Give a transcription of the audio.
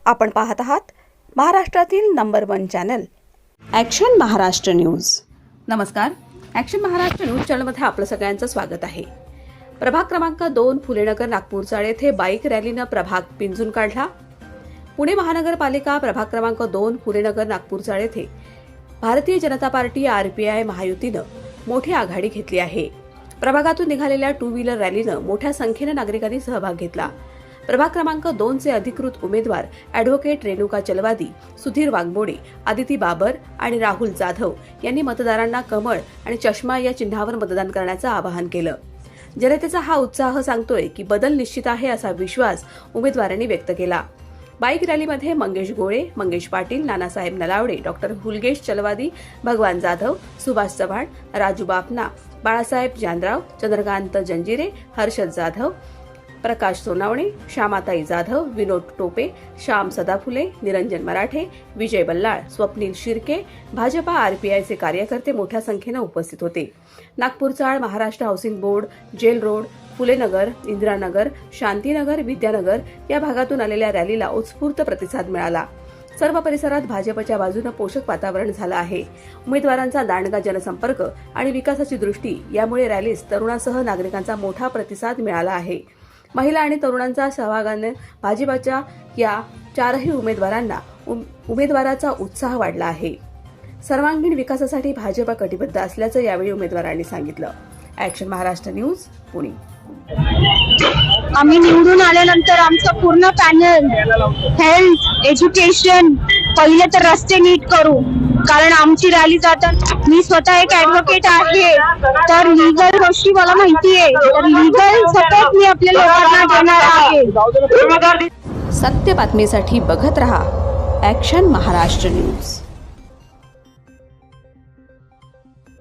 आपण पाहत आहात महाराष्ट्रातील number 1 channel action Maharashtra news. नमस्कार, ॲक्शन महाराष्ट्र न्यूज चॅनलमध्ये आपलं सगळ्यांचं स्वागत आहे। प्रभाग क्रमांक 2 फुलेनगर नागपूरचाळ येथे बाईक रॅलीनं प्रभाग पिंजून काढला। पुणे महानगरपालिका प्रभाग क्रमांक 2 फुलेनगर नागपूरचाळ येथे भारतीय जनता पार्टी आरपीआय महायुतीनं मोठी आघाडी घेतली आहे। प्रभागातून निघालेल्या 2 व्हीलर रॅलीनं मोठ्या संख्येने नागरिकांनी सहभाग घेतला। प्रभाग क्रमांक 2 चे अधिकृत उमेदवार ॲडव्होकेट रेणुका चलवादी, सुधीर वाघमोडे, आदिती बाबर आणि राहुल जाधव यांनी मतदारांना कमळ आणि चष्मा या चिन्हावर मतदान करण्याचं आवाहन केलं। जनतेचा हा उत्साह सांगतोय की बदल निश्चित आहे असा विश्वास उमेदवारांनी व्यक्त केला। बाईक रॅलीमध्ये मंगेश गोळे, मंगेश पाटील, नानासाहेब नलावडे, डॉक्टर हुलगेश चलवादी, भगवान जाधव, सुभाष चव्हाण, राजू बापना, बाळासाहेब जानराव, चंद्रकांत जंजिरे, हर्षद जाधव, प्रकाश सोनावणे, श्यामाताई जाधव, विनोद टोपे, श्याम सदाफुले, निरंजन मराठे, विजय बल्लाळ, स्वप्नील शिर्के, भाजपा आरपीआयचे कार्यकर्ते मोठ्या संख्येने उपस्थित होते। नागपूरचाळ, Maharashtra housing board, jail road, Phulenagar, Indiranagar, Shantinagar, Vidyanagar या भागातून आलेल्या रॅलीला उत्स्फूर्त प्रतिसाद मिळाला। सर्व परिसरात भाजपच्या बाजूने पोषक वातावरण झालं आहे। उमेदवारांचा दांडगा जनसंपर्क आणि विकासाची दृष्टी यामुळे रॅलीस तरुणासह नागरिकांचा मोठा प्रतिसाद मिळाला आहे। महिला आणि तरुणांच्या सहभागाने भाजपच्या या 4ही उमेदवाराचा उत्साह वाढला आहे। सर्वांगीण विकासासाठी भाजप कटिबद्ध असल्याचं यावेळी उमेदवारांनी सांगितलं। Action Maharashtra news, Pune. आम्ही निवडून आल्यानंतर आमचं पूर्ण पॅनल हेल्थ, एज्युकेशन, पहिले तर रस्ते नीट करू, कारण आमची रॅली जाताना मी स्वतः एक ॲडव्होकेट आहे, तर लीगल गोष्टी मला माहिती आहे, तर लीगल सपोर्ट मी आपल्या लोकांना देणार आहे। सत्य बातमीसाठी बघत रहा ॲक्शन महाराष्ट्र न्यूज।